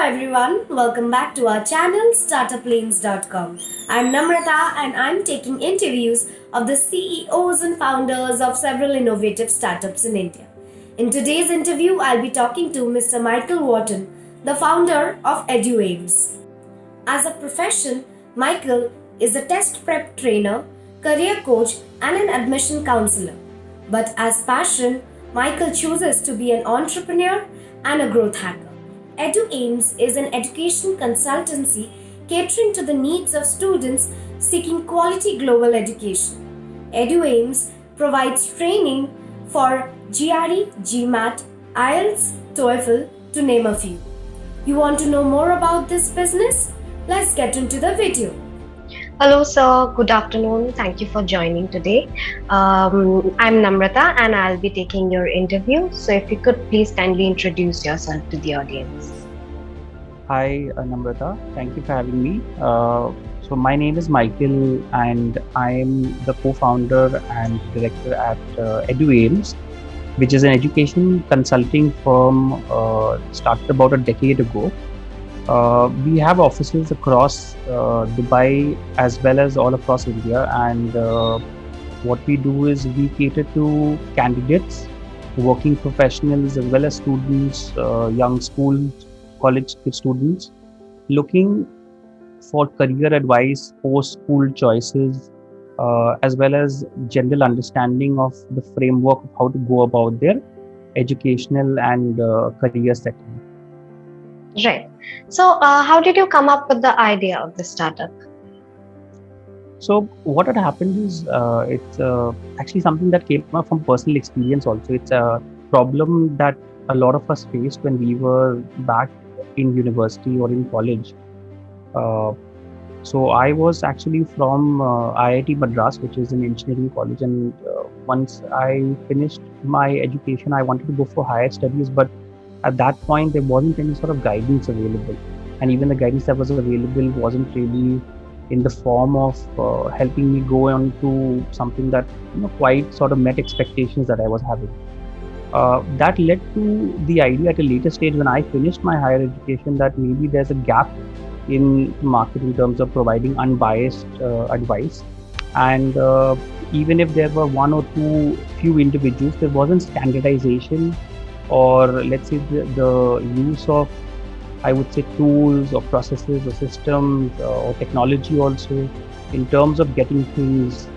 everyone, welcome back to our channel startuplanes.com. I'm Namrata and I'm taking interviews of the CEOs and founders of several innovative startups in India. In today's interview, I'll be talking to Mr. Michael Wharton, the founder of EduAims. As a profession, Michael is a test prep trainer, career coach, and an admission counselor. But as passion, Michael chooses to be an entrepreneur and a growth hacker. EduAims is an education consultancy catering to the needs of students seeking quality global education. EduAims provides training for GRE, GMAT, IELTS, TOEFL, to name a few. You want to know more about this business? Let's get into the video. Hello, sir. Good afternoon. Thank you for joining today. I'm Namrata and I'll be taking your interview. So if you could please kindly introduce yourself to the audience. Hi, Namrata. Thank you for having me. So my name is Michael and I'm the co-founder and director at EduAims, which is an education consulting firm started about a decade ago. We have offices across Dubai as well as all across India, and what we do is we cater to candidates, working professionals as well as students, young school, college students looking for career advice, post-school choices, as well as general understanding of the framework of how to go about their educational and career setting. Right. So how did you come up with the idea of the startup? So what had happened is it's actually something that came up from personal experience also. It's a problem that a lot of us faced when we were back in university or in college. So I was actually from IIT Madras, which is an engineering college, and once I finished my education, I wanted to go for higher studies, but at that point there wasn't any sort of guidance available, and even the guidance that was available wasn't really in the form of helping me go on to something that quite sort of met expectations that I was having. That led to the idea at a later stage when I finished my higher education that maybe there's a gap in market in terms of providing unbiased advice, and even if there were one or two few individuals, there wasn't standardization or let's say the use of, I would say, tools or processes or systems or technology also in terms of getting things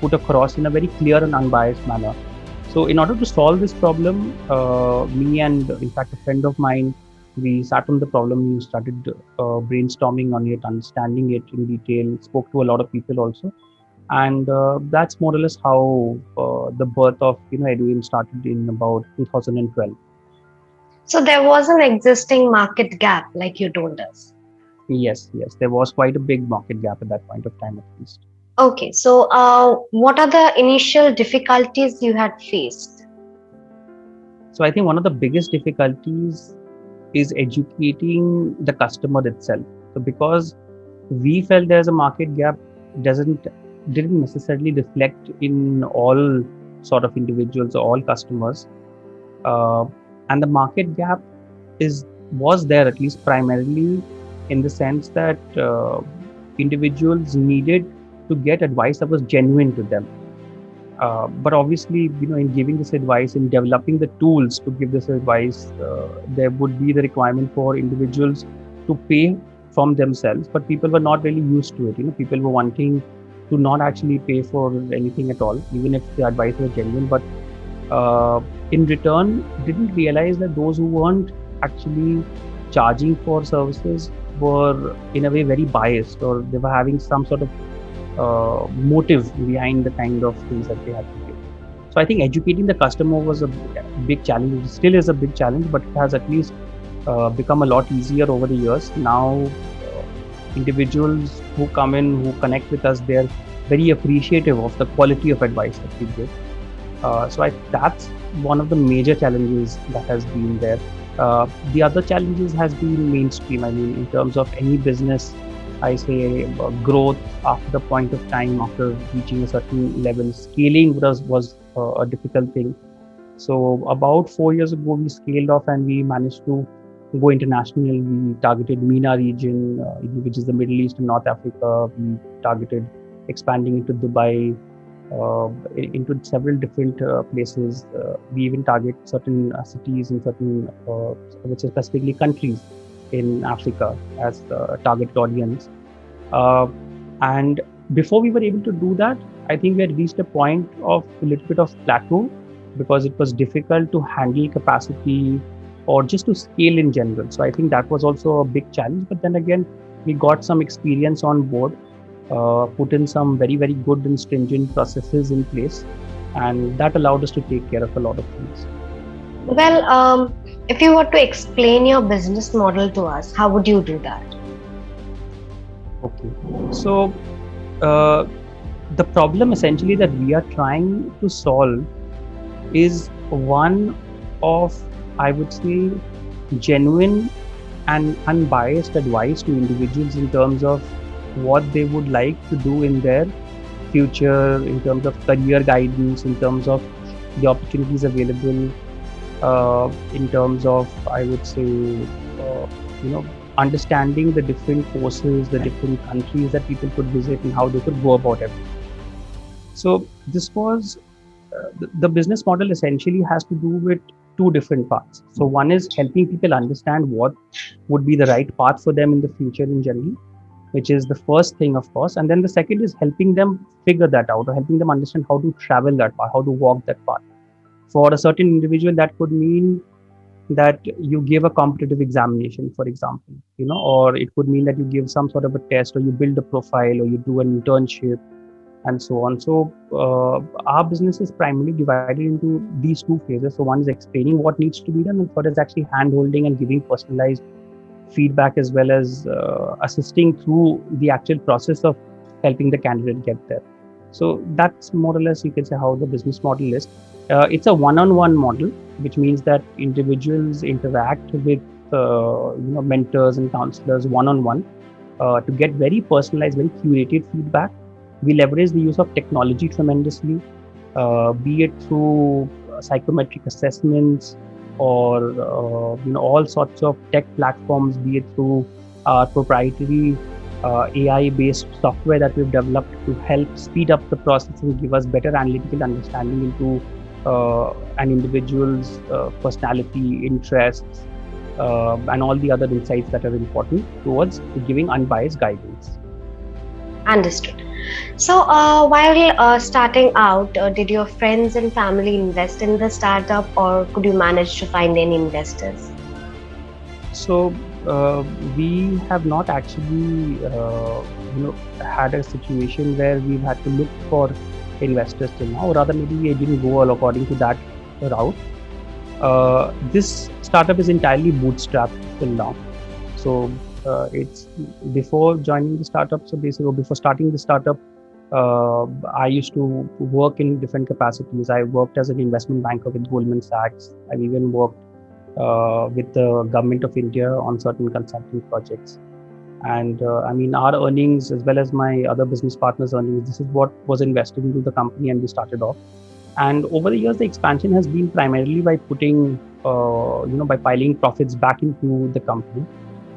put across in a very clear and unbiased manner. So in order to solve this problem, me and in fact a friend of mine, we sat on the problem, we started brainstorming on it, understanding it in detail, spoke to a lot of people also. And that's more or less how the birth of EduAims started in about 2012. So there was an existing market gap, like you told us. Yes, there was quite a big market gap at that point of time, at least. Okay, so what are the initial difficulties you had faced? So I think one of the biggest difficulties is educating the customer itself. So because we felt there's a market gap, didn't necessarily reflect in all sort of individuals or all customers, and the market gap was there at least primarily in the sense that individuals needed to get advice that was genuine to them. But obviously, in giving this advice, in developing the tools to give this advice, there would be the requirement for individuals to pay from themselves, but people were not really used to it. People were wanting to not actually pay for anything at all, even if the advice was genuine, but in return didn't realize that those who weren't actually charging for services were in a way very biased, or they were having some sort of motive behind the kind of things that they had to give. So I think educating the customer was a big challenge. It still is a big challenge, but it has at least become a lot easier over the years. Now individuals who come in, who connect with us, they're very appreciative of the quality of advice that we give. So that's one of the major challenges that has been there. The other challenges has been mainstream. I mean, in terms of any business, I say growth after the point of time, after reaching a certain level, scaling was a difficult thing. So about 4 years ago, we scaled off and we managed to go international. We targeted MENA region, which is the Middle East and North Africa. We targeted expanding into Dubai, into several different places. We even target certain cities in certain, which are specifically countries in Africa as a target audience. Uh, and before we were able to do that, I think we had reached a point of a little bit of plateau because it was difficult to handle capacity or just to scale in general. So I think that was also a big challenge. But then again, we got some experience on board, put in some very, very good and stringent processes in place, and that allowed us to take care of a lot of things. Well, if you were to explain your business model to us, how would you do that? Okay. So uh, the problem essentially that we are trying to solve is one of, I would say, genuine and unbiased advice to individuals in terms of what they would like to do in their future, in terms of career guidance, in terms of the opportunities available, in terms of, I would say, understanding the different courses, the different countries that people could visit, and how they could go about it. So this was the business model essentially has to do with two different parts. So one is helping people understand what would be the right path for them in the future in general, which is the first thing, of course. And then the second is helping them figure that out, or helping them understand how to travel that path, how to walk that path. For a certain individual, that could mean that you give a competitive examination, for example, or it could mean that you give some sort of a test, or you build a profile, or you do an internship, and so on. So our business is primarily divided into these two phases. So one is explaining what needs to be done, and third is actually hand-holding and giving personalized feedback, as well as assisting through the actual process of helping the candidate get there. So that's more or less, you can say, how the business model is. It's a one-on-one model, which means that individuals interact with mentors and counselors one-on-one to get very personalized, very curated feedback. We leverage the use of technology tremendously, be it through psychometric assessments, or all sorts of tech platforms, be it through our proprietary AI-based software that we've developed to help speed up the process and give us better analytical understanding into an individual's personality, interests, and all the other insights that are important towards giving unbiased guidance. Understood. So, while starting out, did your friends and family invest in the startup, or could you manage to find any investors? So we have not actually, had a situation where we've had to look for investors till now. Or rather, maybe we didn't go according to that route. This startup is entirely bootstrapped till now. So it's before joining the startup. So basically, before starting the startup, I used to work in different capacities. I worked as an investment banker with Goldman Sachs. I've even worked with the government of India on certain consulting projects. And our earnings, as well as my other business partners' earnings, this is what was invested into the company, and we started off. And over the years, the expansion has been primarily by putting, by piling profits back into the company.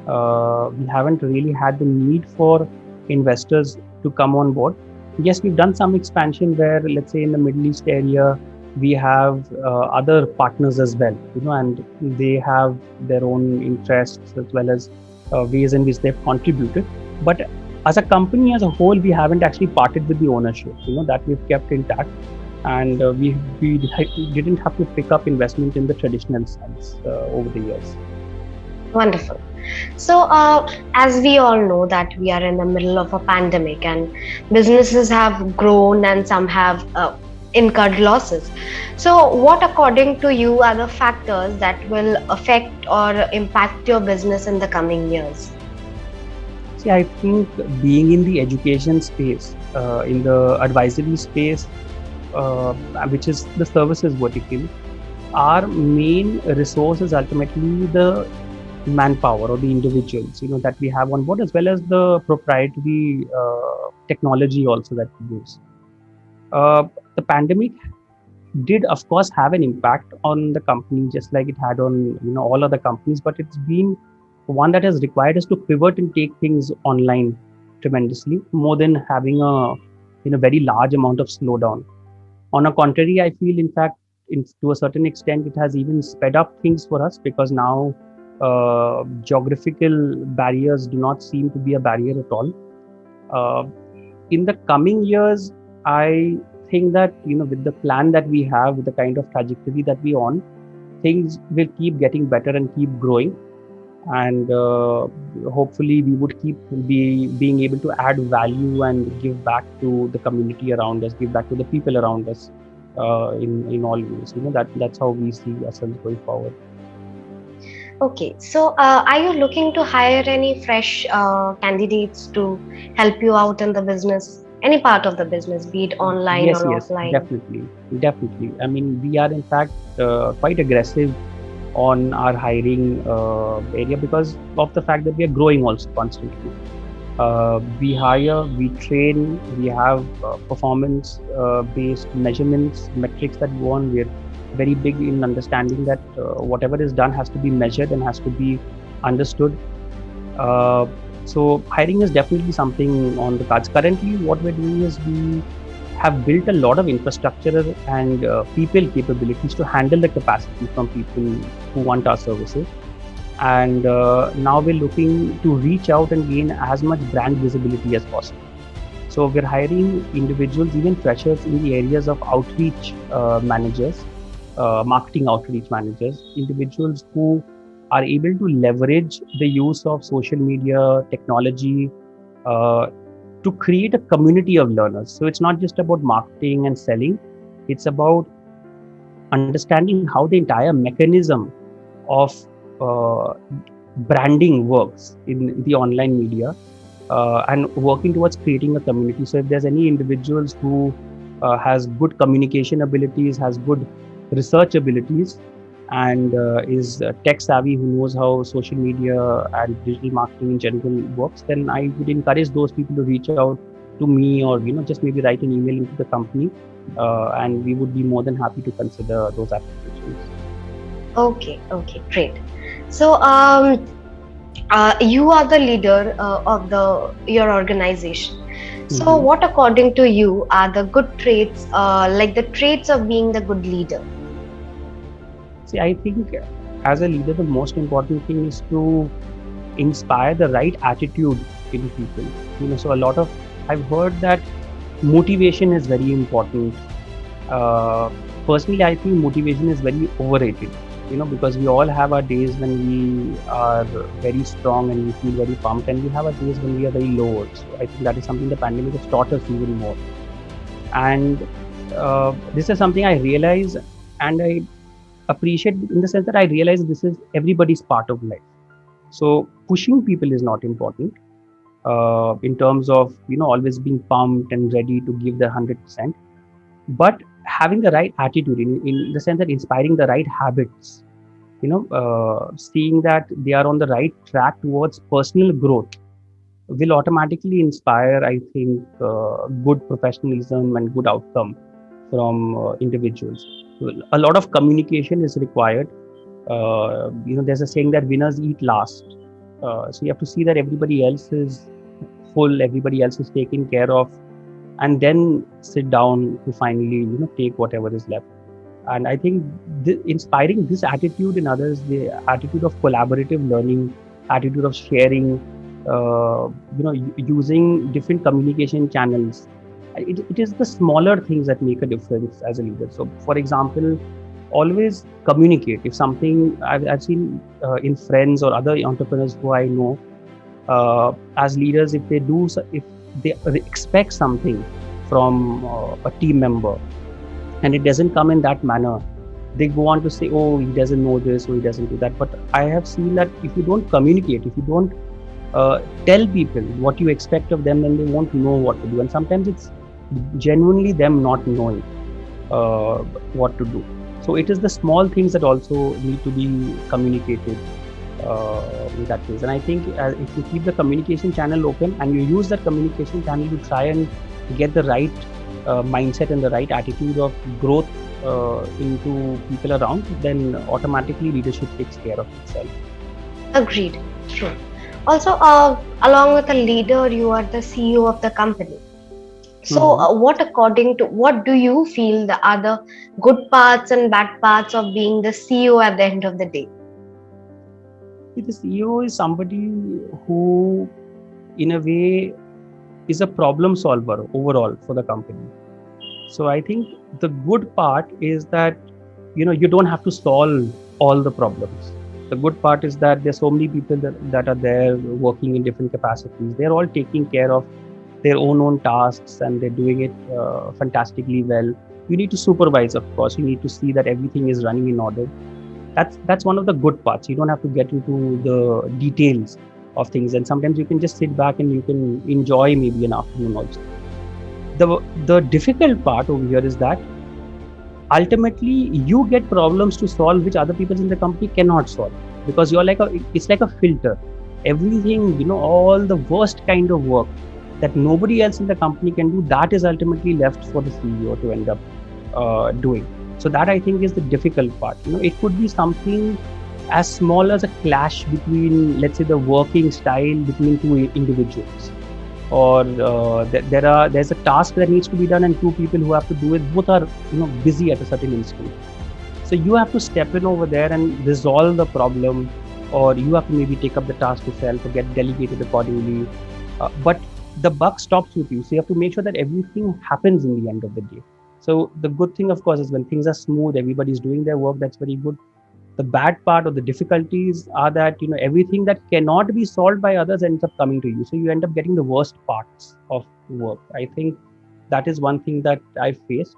We haven't really had the need for investors to come on board. Yes, we've done some expansion where, let's say, in the Middle East area, we have other partners as well, and they have their own interests, as well as ways in which they've contributed. But as a company as a whole, we haven't actually parted with the ownership, that we've kept intact. And we didn't have to pick up investment in the traditional sense over the years. Wonderful. So, as we all know that we are in the middle of a pandemic, and businesses have grown and some have incurred losses. So, what according to you are the factors that will affect or impact your business in the coming years? See, I think being in the education space, in the advisory space, which is the services vertical, our main resource is ultimately the manpower, or the individuals, that we have on board, as well as the proprietary technology also that we use. The pandemic did of course have an impact on the company, just like it had on all other companies, but it's been one that has required us to pivot and take things online tremendously, more than having a very large amount of slowdown. On a contrary, I feel, in fact, to a certain extent, it has even sped up things for us, because now geographical barriers do not seem to be a barrier at all. Uh, in the coming years, I think that with the plan that we have, with the kind of trajectory that we on, things will keep getting better and keep growing, and hopefully we would keep being able to add value and give back to the community around us, give back to the people around us, in all ways. That's how we see ourselves going forward. Okay, so are you looking to hire any fresh candidates to help you out in the business, any part of the business, be it online Yes, or yes, offline? definitely. I mean, we are in fact quite aggressive on our hiring area, because of the fact that we are growing also constantly. We hire, we train, we have performance based measurements, metrics that go on. We're very big in understanding that whatever is done has to be measured and has to be understood. Uh, so hiring is definitely something on the cards. Currently, what we're doing is we have built a lot of infrastructure and people capabilities to handle the capacity from people who want our services. And now we're looking to reach out and gain as much brand visibility as possible. So we're hiring individuals, even freshers, in the areas of outreach managers, marketing outreach managers, individuals who are able to leverage the use of social media technology uh, to create a community of learners. So it's not just about marketing and selling, it's about understanding how the entire mechanism of uh, branding works in the online media, and working towards creating a community. So if there's any individuals who has good communication abilities, has good research abilities, and is tech savvy, who knows how social media and digital marketing in general works, then I would encourage those people to reach out to me, or just maybe write an email into the company, and we would be more than happy to consider those applications. Okay, okay, great. So, you are the leader of your organization. So, Mhm. what according to you are the good traits, like the traits of being the good leader? See, I think as a leader, the most important thing is to inspire the right attitude in people. So a lot of, I've heard that motivation is very important. Uh, Personally, I think motivation is very overrated. Because we all have our days when we are very strong and we feel very pumped, and we have our days when we are very low. So I think that is something the pandemic has taught us even more. And this is something I realize, and I appreciate, in the sense that I realize this is everybody's part of life. So pushing people is not important, in terms of always being pumped and ready to give their 100%, but having the right attitude, in the sense that inspiring the right habits, seeing that they are on the right track towards personal growth, will automatically inspire, I think, good professionalism and good outcome from individuals. So a lot of communication is required. There's a saying that winners eat last. So you have to see that everybody else is full, everybody else is taken care of, and then sit down to finally take whatever is left. And I think inspiring this attitude in others, the attitude of collaborative learning, attitude of sharing, using different communication channels, it is the smaller things that make a difference as a leader. So for example, always communicate. If something I've seen in friends or other entrepreneurs who I know, as leaders, if if they expect something from a team member, and it doesn't come in that manner, they go on to say, oh, he doesn't know this, or he doesn't do that. But I have seen that if you don't communicate, if you don't tell people what you expect of them, then they won't know what to do. And sometimes it's genuinely them not knowing what to do. So it is the small things that also need to be communicated in that case. And I think if you keep the communication channel open, and you use that communication channel to try and get the right mindset and the right attitude of growth into people around, then automatically leadership takes care of itself. Agreed. True. Also, along with a leader, you are the CEO of the company. So, Mhm. what do you feel the other good parts and bad parts of being the CEO at the end of the day? See, the CEO is somebody who, in a way, is a problem solver overall for the company. So I think the good part is that you don't have to solve all the problems. The good part is that there's so many people that are there working in different capacities. They're all taking care of their own tasks, and they're doing it fantastically well. You need to supervise, of course. You need to see that everything is running in order. That's one of the good parts. You don't have to get into the details of things, and sometimes you can just sit back and you can enjoy maybe an afternoon also. The difficult part over here is that ultimately you get problems to solve which other people in the company cannot solve, because it's like a filter. Everything, all the worst kind of work that nobody else in the company can do, that is ultimately left for the CEO to end up doing. So that, I think, is the difficult part. It could be something as small as a clash between, let's say, the working style between two individuals, or there's a task that needs to be done and two people who have to do it, both are busy at a certain instant. So you have to step in over there and resolve the problem, or you have to maybe take up the task yourself or get delegated accordingly. But the buck stops with you, so you have to make sure that everything happens in the end of the day. So the good thing, of course, is when things are smooth, everybody's doing their work, that's very good. The bad part or the difficulties are that everything that cannot be solved by others ends up coming to you, so you end up getting the worst parts of work. I think that is one thing that I faced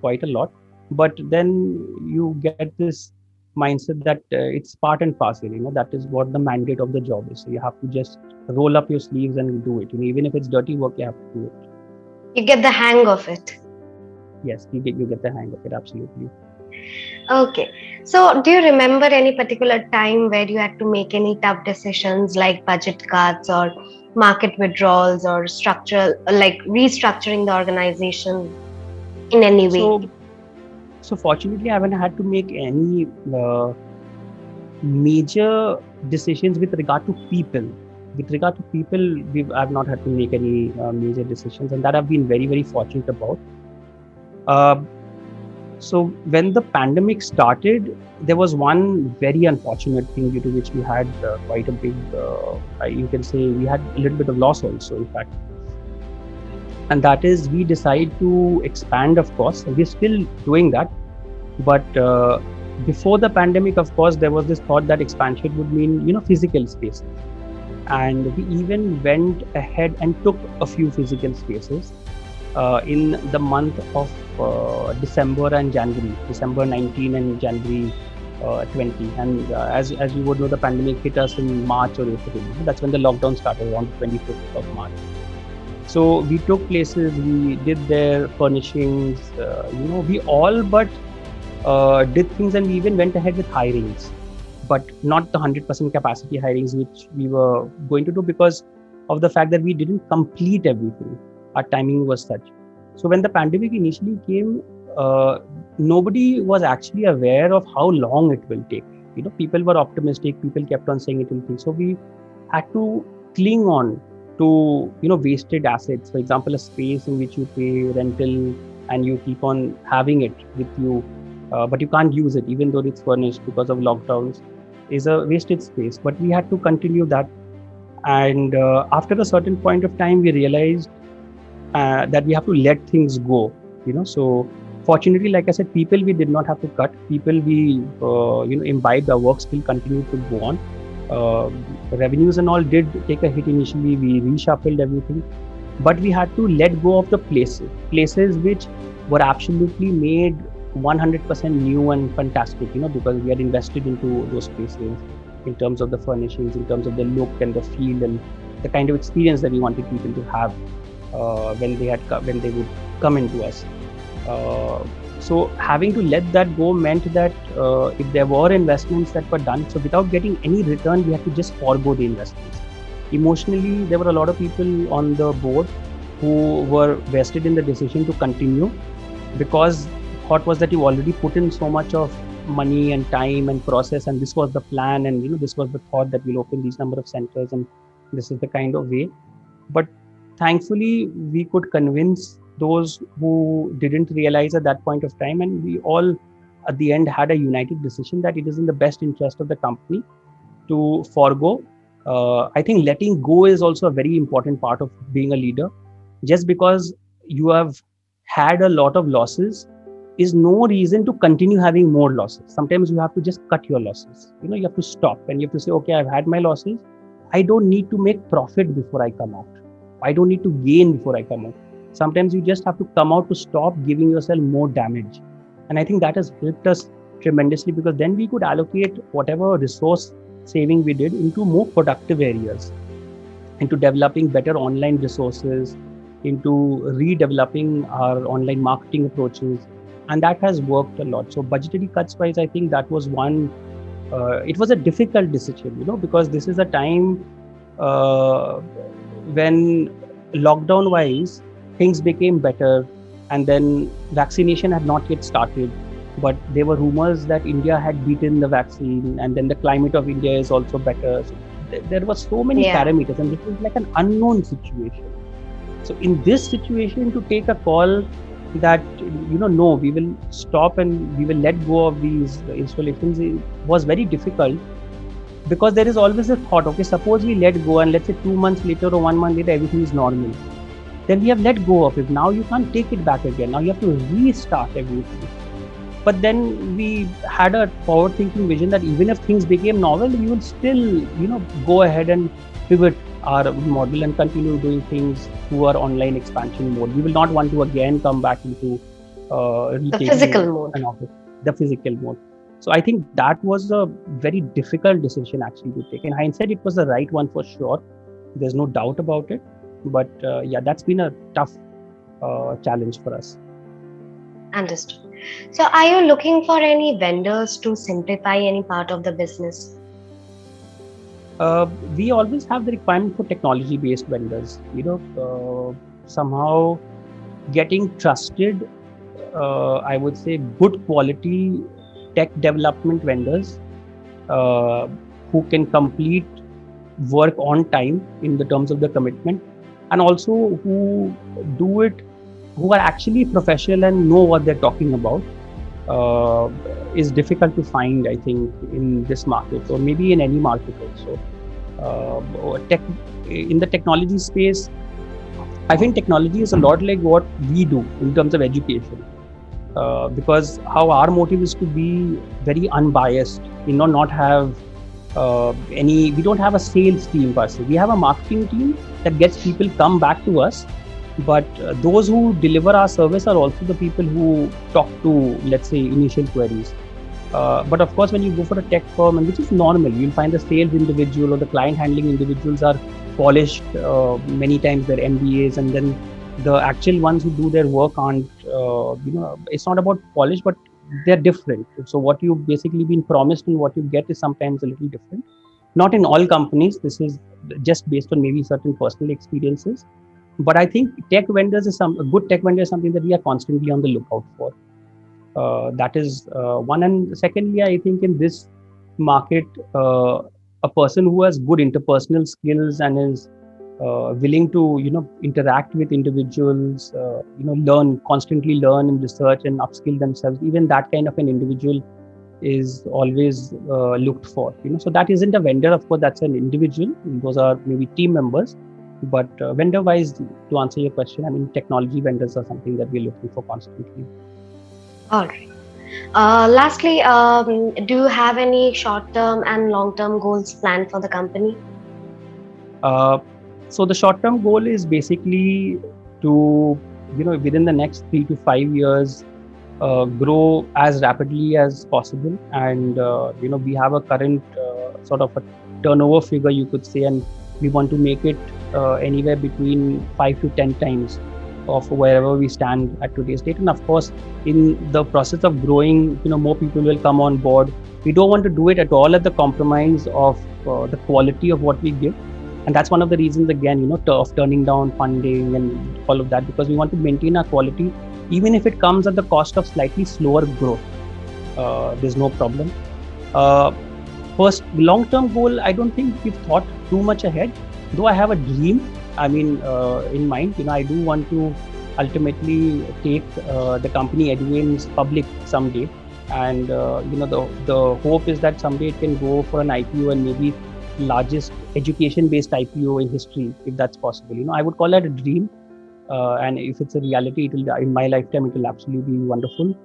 quite a lot. But then you get this mindset that it's part and parcel. That is what the mandate of the job is, so you have to just roll up your sleeves and do it. Even if it's dirty work, you have to do it. You get the hang of it. Yes, you get the hang of it, absolutely. Okay. So, do you remember any particular time where you had to make any tough decisions like budget cuts or market withdrawals or structural, like restructuring the organization in any way? So fortunately, I haven't had to make any major decisions with regard to people. With regard to people, I've not had to make any major decisions, and that I've been very, very fortunate about. So when the pandemic started, there was one very unfortunate thing due to which we had quite a big, you can say, we had a little bit of loss also, in fact. And that is, we decided to expand, of course. We're still doing that. But before the pandemic, of course, there was this thought that expansion would mean, physical spaces. And we even went ahead and took a few physical spaces in the month of December and January, December 19 and January 20. And as you would know, the pandemic hit us in March or April. That's when the lockdown started, around the 25th of March. So we took places, we did their furnishings, we all but did things, and we even went ahead with hirings, but not the 100% capacity hirings which we were going to do, because of the fact that we didn't complete everything. Our timing was such. So when the pandemic initially came, nobody was actually aware of how long it will take. People were optimistic, people kept on saying it will take. So we had to cling on to wasted assets. For example, a space in which you pay rental and you keep on having it with you, but you can't use it even though it's furnished because of lockdowns, is a wasted space. But we had to continue that, and after a certain point of time, we realized that we have to let things go. So fortunately, like I said, people we did not have to cut. People we imbibed. Our work still continued to go on. Revenues and all did take a hit initially. We reshuffled everything, but we had to let go of the places which were absolutely made 100% new and fantastic, because we had invested into those places in terms of the furnishings, in terms of the look and the feel and the kind of experience that we wanted people to have when they would come into us. So having to let that go meant that if there were investments that were done, so without getting any return, we had to just forego the investments. Emotionally, there were a lot of people on the board who were vested in the decision to continue, because thought was that you already put in so much of money and time and process, and this was the plan, and this was the thought that we'll open these number of centers, and this is the kind of way. But thankfully, we could convince those who didn't realize at that point of time, and we all at the end had a united decision that it is in the best interest of the company to forego. I think letting go is also a very important part of being a leader. Just because you have had a lot of losses is no reason to continue having more losses. Sometimes you have to just cut your losses. You have to stop and you have to say, okay, I've had my losses. I don't need to make profit before I come out. I don't need to gain before I come out. Sometimes you just have to come out to stop giving yourself more damage. And I think that has helped us tremendously, because then we could allocate whatever resource saving we did into more productive areas, into developing better online resources, into redeveloping our online marketing approaches. And that has worked a lot. So budgetary cuts wise, I think that was one, it was a difficult decision, because this is a time when lockdown wise, things became better, and then vaccination had not yet started. But there were rumors that India had beaten the vaccine, and then the climate of India is also better. So there were so many parameters, and this was like an unknown situation. So in this situation, to take a call that, no, we will stop and we will let go of these installations, it was very difficult, because there is always a thought, okay, suppose we let go and let's say 2 months later or 1 month later, everything is normal. Then we have let go of it. Now you can't take it back again. Now you have to restart everything. But then we had a forward-thinking vision that even if things became normal, we will still, go ahead and pivot our model and continue doing things through our online expansion mode. We will not want to again come back into the physical mode. The physical mode. So I think that was a very difficult decision actually to take. In hindsight, it was the right one for sure. There's no doubt about it. But that's been a tough challenge for us. Understood. So are you looking for any vendors to simplify any part of the business? We always have the requirement for technology-based vendors. Somehow getting trusted, I would say good quality tech development vendors who can complete work on time in the terms of the commitment, and also who do it, who are actually professional and know what they're talking about, is difficult to find, I think, in this market, or maybe in any market also. In the technology space, I think technology is a lot like what we do in terms of education, because how our motive is to be very unbiased, not have we don't have a sales team per se. We have a marketing team that gets people come back to us, but those who deliver our service are also the people who talk to, let's say, initial queries. But of course, when you go for a tech firm, and which is normal, you'll find the sales individual or the client handling individuals are polished, many times they're MBAs, and then the actual ones who do their work aren't, it's not about polish, but they're different. So what you've basically been promised and what you get is sometimes a little different. Not in all companies, this is just based on maybe certain personal experiences. But I think tech vendors a good tech vendor is something that we are constantly on the lookout for. That is one. And secondly, I think in this market, a person who has good interpersonal skills and is willing to, interact with individuals, constantly learn and research and upskill themselves, even that kind of an individual is always looked for. So that isn't a vendor, of course, that's an individual. Those are maybe team members. But vendor-wise, to answer your question, I mean, technology vendors are something that we're looking for constantly. All right. Lastly, do you have any short-term and long-term goals planned for the company? So the short-term goal is basically to, within the next 3 to 5 years, grow as rapidly as possible. And, we have a current sort of a turnover figure, you could say, and we want to make it anywhere between 5 to 10 times of wherever we stand at today's date. And of course, in the process of growing, more people will come on board. We don't want to do it at all at the compromise of the quality of what we give. And that's one of the reasons, again, of turning down funding and all of that, because we want to maintain our quality even if it comes at the cost of slightly slower growth. There's no problem. Uh, First, long-term goal, I don't think we've thought too much ahead. Though I have a dream, in mind. I do want to ultimately take the company EduAims public someday, and the hope is that someday it can go for an IPO, and maybe largest education-based IPO in history, if that's possible. I would call that a dream, and if it's a reality, it will, in my lifetime, it will absolutely be wonderful.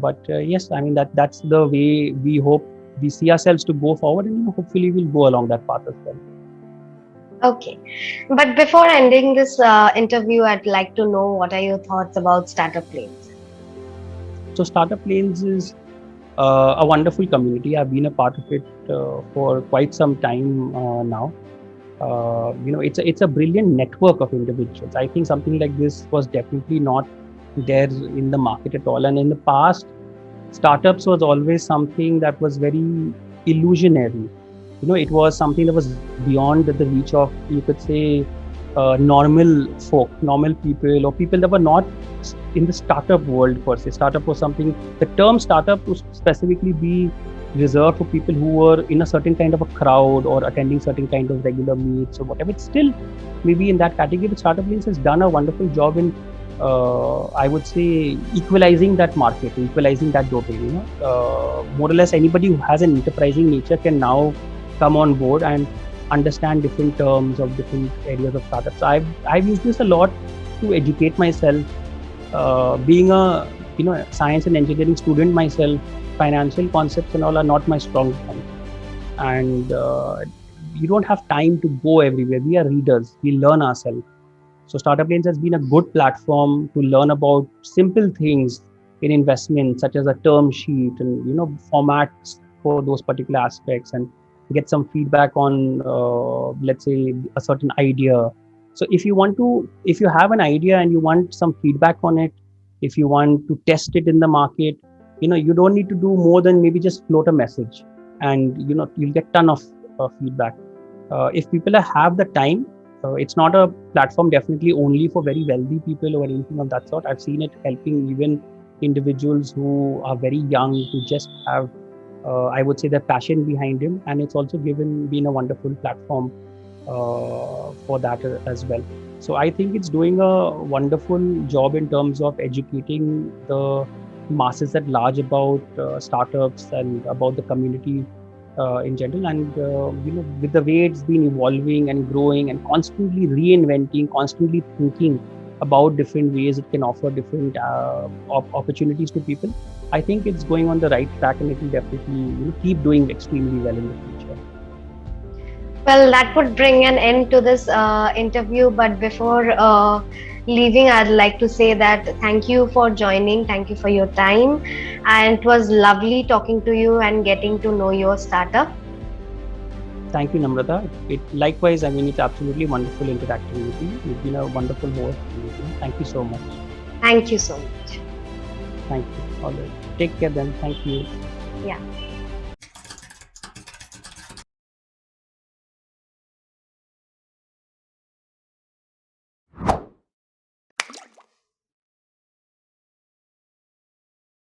But yes, that's the way we hope we see ourselves to go forward, and hopefully we'll go along that path as well. Okay. But before ending this interview, I'd like to know what are your thoughts about Startup Planes? So Startup Lanes is a wonderful community. I've been a part of it for quite some time now. It's a brilliant network of individuals. I think something like this was definitely not there in the market at all. And in the past, startups was always something that was very illusionary. It was something that was beyond the reach of, you could say, normal folk, normal people, or people that were not in the startup world per se. Startup was something, the term startup would specifically be reserved for people who were in a certain kind of a crowd or attending certain kind of regular meets or whatever. It's still maybe in that category, but Startup Lanes has done a wonderful job in, I would say, equalizing that market, equalizing that domain. More or less anybody who has an enterprising nature can now come on board and understand different terms of different areas of startups. I've used this a lot to educate myself. Being a science and engineering student myself, financial concepts and all are not my strong point. And you don't have time to go everywhere. We are readers. We learn ourselves. So Startup Lanes has been a good platform to learn about simple things in investment, such as a term sheet and formats for those particular aspects, and get some feedback on, let's say, a certain idea. So if you have an idea and you want some feedback on it, if you want to test it in the market, you don't need to do more than maybe just float a message, and you'll get ton of feedback. If people have the time, it's not a platform definitely only for very wealthy people or anything of that sort. I've seen it helping even individuals who are very young to just have, I would say, the passion behind him, and it's also been a wonderful platform for that as well. So I think it's doing a wonderful job in terms of educating the masses at large about startups and about the community in general. And with the way it's been evolving and growing and constantly reinventing, constantly thinking about different ways it can offer different opportunities to people, I think it's going on the right track, and it will definitely keep doing extremely well in the future. Well, that would bring an end to this interview. But before leaving, I'd like to say that thank you for joining. Thank you for your time. And it was lovely talking to you and getting to know your startup. Thank you, Namrata. Likewise, it's absolutely wonderful interacting with you. You've been a wonderful host. Thank you so much. Thank you so much. Thank you. All right. Take care then. Thank you. Yeah.